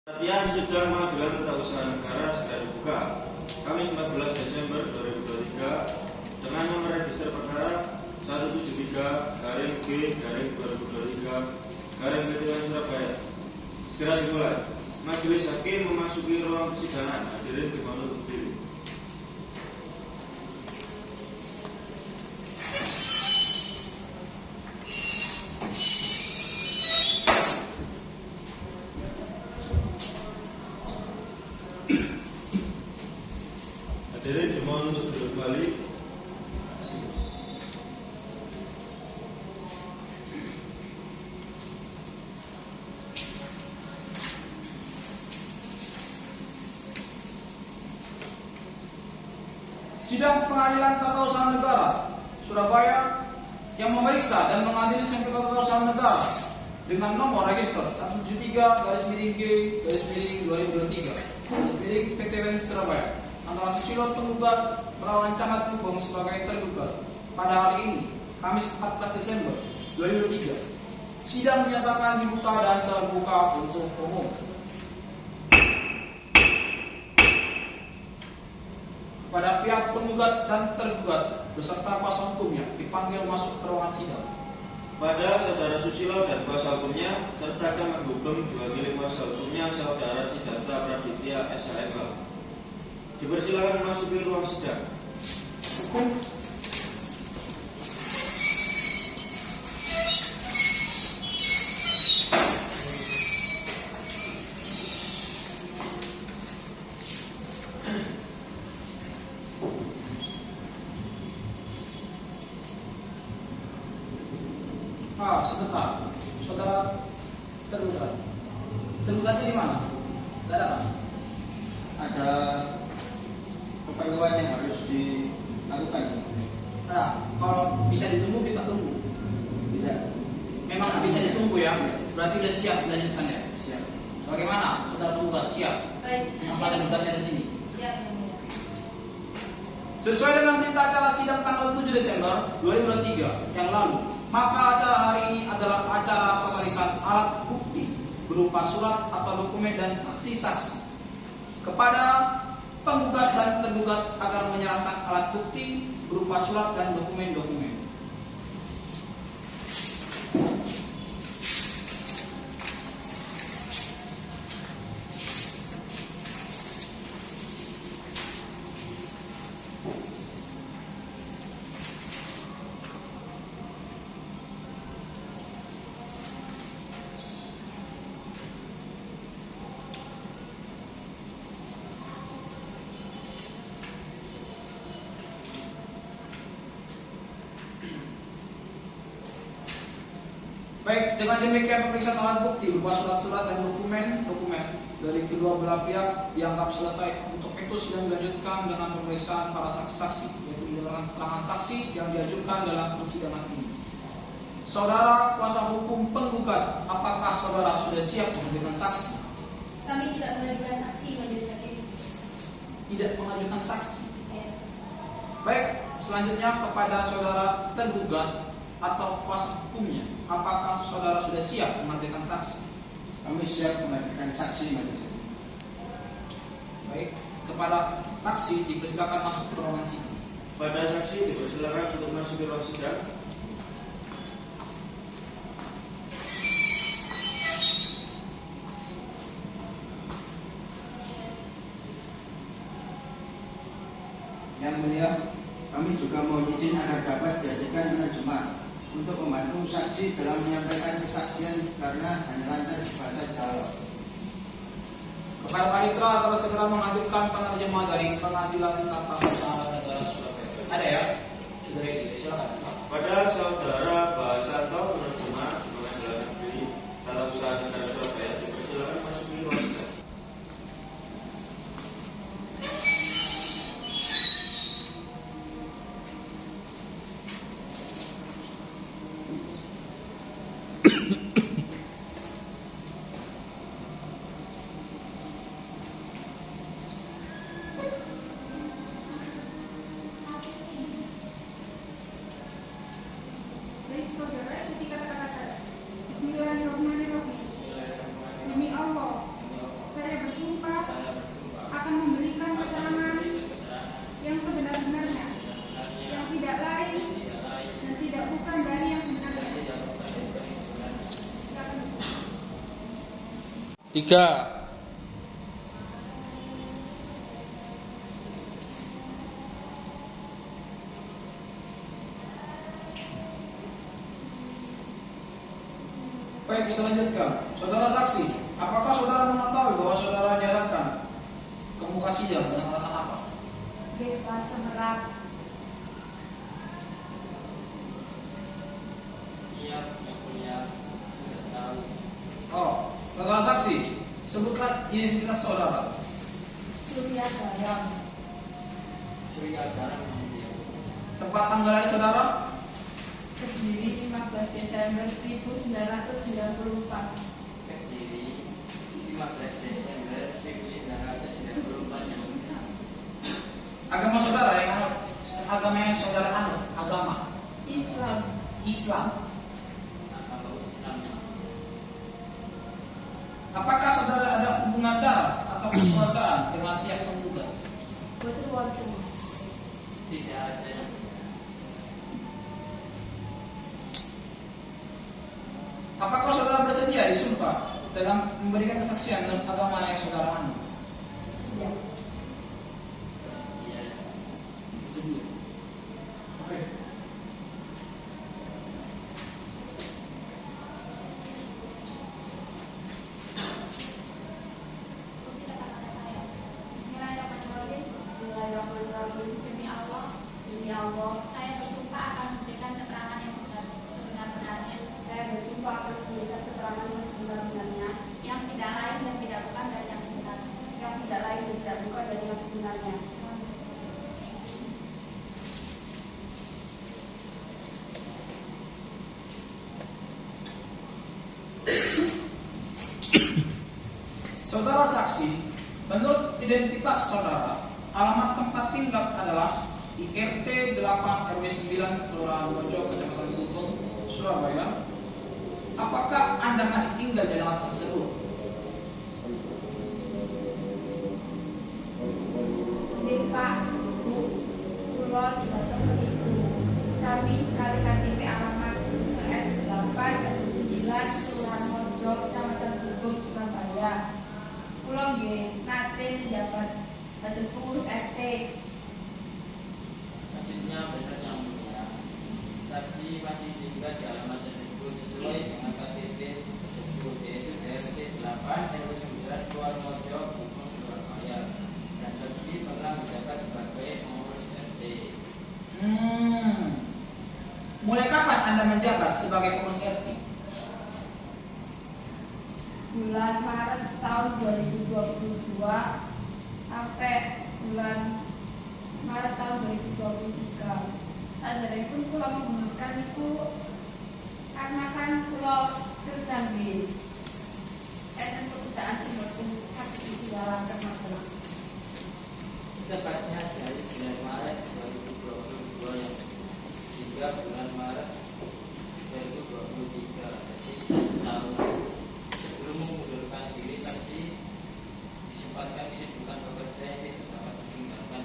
Latihan sidang pengadilan tata usaha negara segera dibuka. Kamis 14 Desember 2023 dengan nomor register perkara 173-G-2023-PTN Surabaya. Segera dimulai. Majelis hakim memasuki ruang persidangan. Hadirin dimohon untuk berdiri. Hadirin dimohon untuk duduk kembali. Sidang Pengadilan Tata Usaha Negara Surabaya yang memeriksa dan mengadili sengketa tata usaha negara dengan nomor register 173-G-2023 PTN Surabaya antara Susilo penggugat melawan Camat Gubeng sebagai tergugat pada hari ini Kamis 14 Desember 2023. Sidang dinyatakan dibuka dan terbuka untuk umum. Pada pihak penggugat dan tergugat beserta kuasa hukumnya dipanggil masuk ke ruangan sidang. Pada saudara Susilo dan kuasa hukumnya serta Camat Gubeng diwakili kuasa hukumnya saudara Siddhartha Praditya SHMH. Dipersilakan memasuki ruang sidang. Hukum. Sebentar, saudara tergugat. Tergugatnya di mana? Tidak ada. Ada keperluan yang harus dilakukan. Nah, kalau bisa ditunggu kita tunggu. Tidak. Memang nggak bisa ditunggu ya? Berarti sudah siap dilanjutkannya. Siap. Bagaimana, saudara tergugat siap? Baik. Apa tergugatnya di sini? Siap, Yang Mulia. Sesuai dengan berita acara sidang tanggal 7 Desember 2023 yang lalu, maka acara hari ini adalah acara pemeriksaan alat bukti berupa surat atau dokumen dan saksi-saksi kepada penggugat dan tergugat agar menyerahkan alat bukti berupa surat dan dokumen-dokumen. Baik, dengan demikian pemeriksaan alat bukti berupa surat-surat dan dokumen-dokumen dari kedua belah pihak dianggap selesai. Untuk itu sidang dilanjutkan dengan pemeriksaan para saksi-saksi, yaitu mendengarkan keterangan saksi yang diajukan dalam persidangan ini. Saudara kuasa hukum penggugat, apakah saudara sudah siap mengajukan saksi? Kami tidak mengajukan saksi majelis hakim. Tidak mengajukan saksi. Ya. Baik, selanjutnya kepada saudara tergugat atau kuasa hukumnya, apakah saudara sudah siap menghadirkan saksi? Kami siap menghadirkan saksi, Majelis. Baik, kepada saksi dipersilakan masuk ke ruangan sidang. Pada saksi dipersilakan untuk masuk ke ruang sidang. Yang Mulia, kami juga mohon izin agar dapat dijadikan penerjemah untuk membantu saksi dalam menyampaikan kesaksian karena hanya lancar bahasa Jawa. Kepada panitera agar segera menghadirkan penerjemah dari Pengadilan Tata Usaha Negara Surabaya. Ada ya? Sudah ready, silakan. Pada saudara Bahasanto penerjemah Pengadilan Negeri Tata Usaha Negara Surabaya dipersilakan masuk ke ruang sidang. Baik, saudara, ketika kata-kata Bismillahirrahmanirrahim. Demi Allah, saya 3. Baik, kita lanjutkan. Saudara saksi, apakah saudara mengetahui bahwa saudara dihadapkan ke muka sidang dengan alasan apa? Bebas semerap. Iya, yang mulia, tidak tahu. Oh, saudara saksi, sebutkan identitas saudara. Surya Garam. Surya Garam yang mulia. Tempat tanggal lahir saudara. Kediri 15 Desember 1994. Berdiri 15 Desember 1994 yang mulia. Agama saudara yang saudara anut, agama Islam. Islam. Agama Islam yang mulia. Apakah saudara ada hubungan darah atau kekeluargaan dengan pihak penggugat? Betul wajib. Tidak ada yang mulia. Apakah saudara bersedia disumpah dalam memberikan kesaksian dalam agama yang saudara anut? Sedia. Iya. Bersedia. Oke. Kata-kata saya. Bismillahirrahmanirrahim. Bismillahirrahmanirrahim. Demi Allah, saya bersumpah akan memberikan keterangan yang sebenar-benarnya. Saya bersumpah akan memberikan keterangan yang sebenar-benarnya, yang tidak lain dan tidak bukan dari yang sebenar, yang tidak lain dan tidak bukan dari yang sebenarnya. Saudara saksi, menurut identitas saudara, alamat tempat tinggal adalah di RT 8 RW 9 Kelurahan Bojo, Kecamatan Gubeng, Surabaya. Apakah Anda masih tinggal di alamat tersebut? Pak, Bu, Pulo tidak tahu itu. Sami kali KTP alamat R8 dan 9 Kelurahan Mojo, Kecamatan Gubeng, Surabaya. Pulo nggih nate menjabat dados pengurus RT. Maksudnya benar yang mulia. Saksi masih tinggal di alamat tersebut sesuai dengan KTP tersebut, yaitu RT 8 RW 9 Purworejo, Gubeng, Surabaya. Dan saksi pernah menjabat sebagai pengurus RT. Mulai kapan Anda menjabat sebagai pengurus RT? Bulan Maret tahun 2022 sampai bulan Maret tahun 2023. Sadaripun kula menggunakan itu karena kan kula kerja di enten pekerjaan sing boten saged dijalanaken matur. Tepatnya dari bulan Maret 2022 yang hingga bulan Maret 2023. Jadi 1 tahun sebelum mengundurkan diri, saksi disempatkan kesibukan bekerja yang tidak dapat ditinggalkan.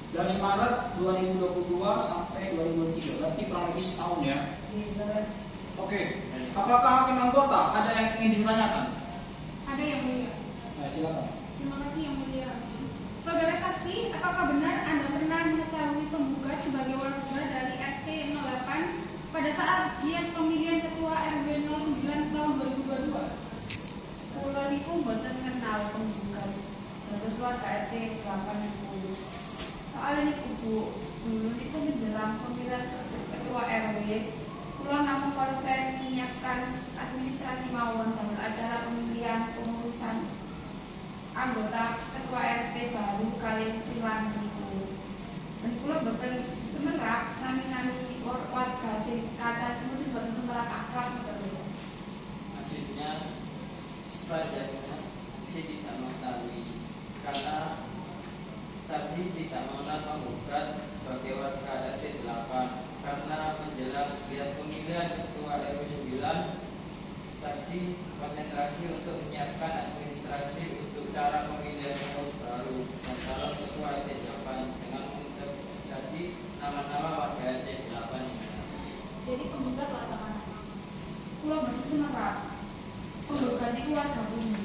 Dari Maret 2022 sampai 2023, berarti kurang lebih setahun ya. Terus Oke. Apakah hakim anggota ada yang ingin ditanyakan? Ada yang mulia. Nah, silakan. Terima kasih yang mulia. Saudara saksi, apakah benar Anda pernah mengetahui penggugat sebagai warga dari RT 08 pada saat giat pemilihan ketua RW 09 tahun 2022? kula niku mboten kenal penggugat. Terus warga RT 8 niku. Soalnya niku Bu, dulu niku menjelang pemilihan ketua RW, kula namung konsen menyiapkan administrasi mawon dalam acara pemilihan pengurusan anggota ketua RT baru kalian silang niku. Dan kula mboten semerap nami-nami warga sing kata mungkin mboten semerap akrab gitu. Maksudnya sebenarnya saksi tidak mengetahui karena saksi tidak mengenal penggugat sebagai warga RT 8 karena menjelang giat pemilihan ketua RW 9, saksi konsentrasi untuk menyiapkan administrasi untuk cara pemilihan pengurus baru dan calon ketua RT 8 dengan mengintegrasi nama-nama warga RT 8 ini. Jadi penggugat warga mana? Kula mboten semerap. Penggugat niku warga bumi.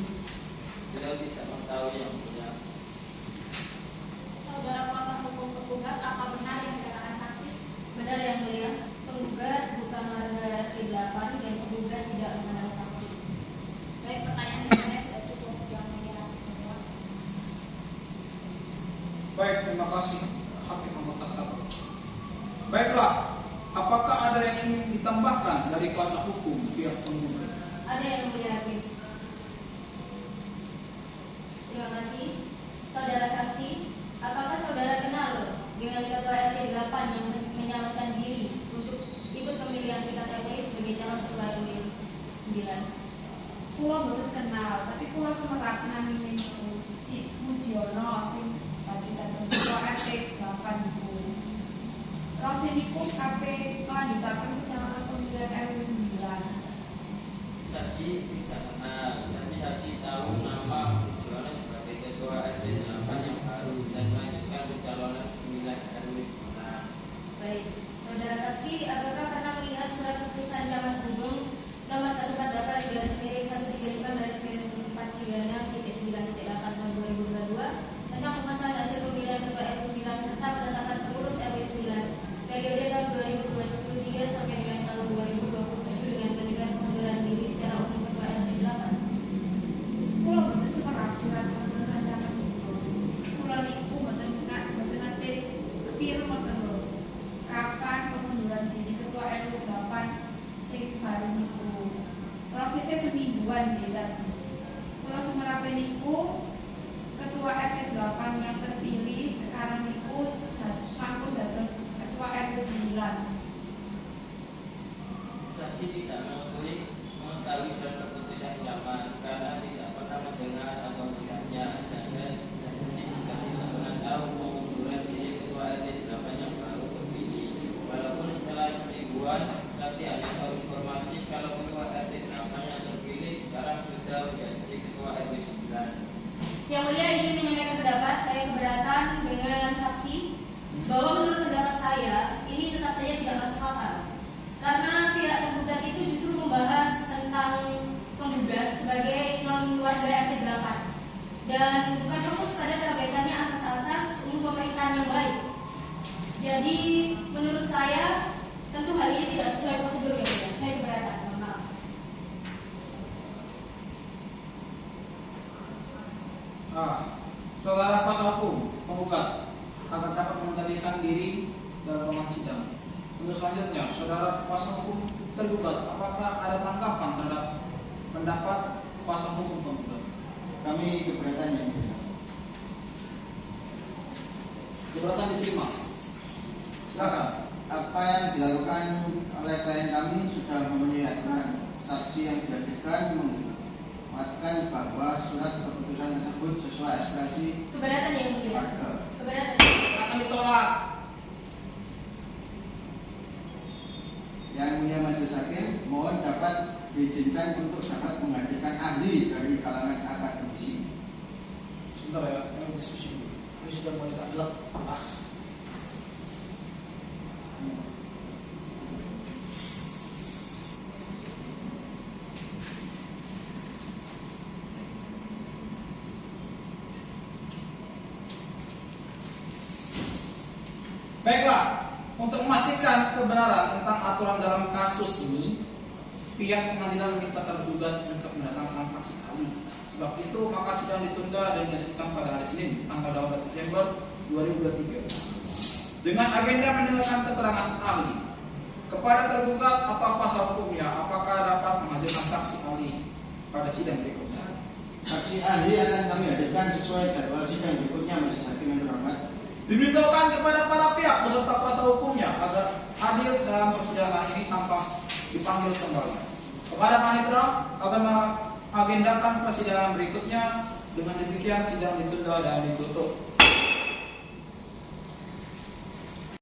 kelas 1. Baiklah, apakah ada yang ingin ditambahkan dari kuasa hukum pihak penggugat? Ada yang mulia hakim. Terima kasih. Saudara saksi, apakah saudara kenal dengan ketua RT 8 yang menyalakan diri untuk ikut pemilihan tingkat RT sebagai calon ketua RW 9? Kulo mboten kenal, tapi kulo semerap namine niku Sisi Mujiono sing tadi dados ketua RT 8 niku. Rose niku kabeh melanjutaken pencalonan pemilihan RW 9. Saksi tidak kenal, tapi saksi tahu nama Mujiono sebagai ketua RT 8 yang baru dan melanjutkan pencalonan pemilihan RW 9. Baik, saudara saksi, apakah pernah melihat surat keputusan Camat Gubeng nomor 148/1/1/436/9/8 tahun 2022 tentang pemasangan hasil pemilihan ketua RW 9 serta penetapan pengurus RW 9 periode tahun 2023 sampai dengan tahun 2027 dengan pendidikan pengunduran diri secara umum ketua RT 8. Kulo mboten semerap surat keputusan Camat Gubeng. Kulo niku mboten nate kepiro mboten lho. Kapan pengunduran diri ketua RW 8 sing baru niku? Prosesnya semingguan nggih tadi. Kulo semerape niku ketua RT 8 yang terpilih sekarang niku sampun dados ketua RW 9. Saksi tidak mengetahui surat keputusan Camat karena tidak pernah mendengar atau melihatnya dan saksi juga tidak pernah tahu pengunduran diri ketua RT 8 yang baru terpilih. Walaupun setelah semingguan, saksi hanya tahu informasi kalau ketua RT 8 yang terpilih sekarang sudah menjadi ketua RW 9. Yang mulia izin menyampaikan pendapat, saya keberatan dengan saksi bahwa menurut pendapat saya ini tetap saja tidak masuk akal karena pihak penggugat itu justru membahas tentang penggugat sebagai non warga RT 8 dan bukan fokus pada terabaikannya asas-asas umum pemerintahan yang baik. Jadi menurut saya tentu hal ini tidak sesuai prosedur yang ada. Saya keberatan, mohon maaf. Saudara kuasa hukum penggugat akan dapat menjadikan diri dalam ruangan sidang. Untuk selanjutnya, saudara kuasa hukum tergugat, apakah ada tanggapan terhadap pendapat kuasa hukum penggugat? Kami keberatan yang mulia. Keberatan diterima. Silakan. Apa yang dilakukan oleh klien kami sudah memenuhi aturan. Saksi yang dihadirkan menguatkan bahwa surat keputusan tersebut sesuai aspirasi Keberatan yang mulia. warga. Keberatan. Akan ditolak. Yang mulia Majelis Hakim, mohon dapat diizinkan untuk dapat menghadirkan ahli dari kalangan akademisi. Sebentar ya, yang diskusi dulu. Ini sudah mulai tak gelap. Baiklah, untuk memastikan kebenaran tentang aturan dalam kasus ini, pihak pengadilan meminta tergugat untuk mendatangkan saksi ahli. Sebab itu, maka sidang ditunda dan dilanjutkan pada hari Senin, tanggal 12 Desember 2023. Dengan agenda mendengarkan keterangan ahli. Kepada tergugat, apa pasal hukumnya? Apakah dapat menghadirkan saksi ahli pada sidang berikutnya? Saksi ahli akan kami hadirkan sesuai jadwal sidang berikutnya, Majelis Hakim yang terhormat. Diberitahukan kepada para pihak beserta kuasa hukumnya agar hadir dalam persidangan ini tanpa dipanggil kembali. Kepada panitera akan mengagendakan persidangan berikutnya. Dengan demikian sidang ditunda dan ditutup.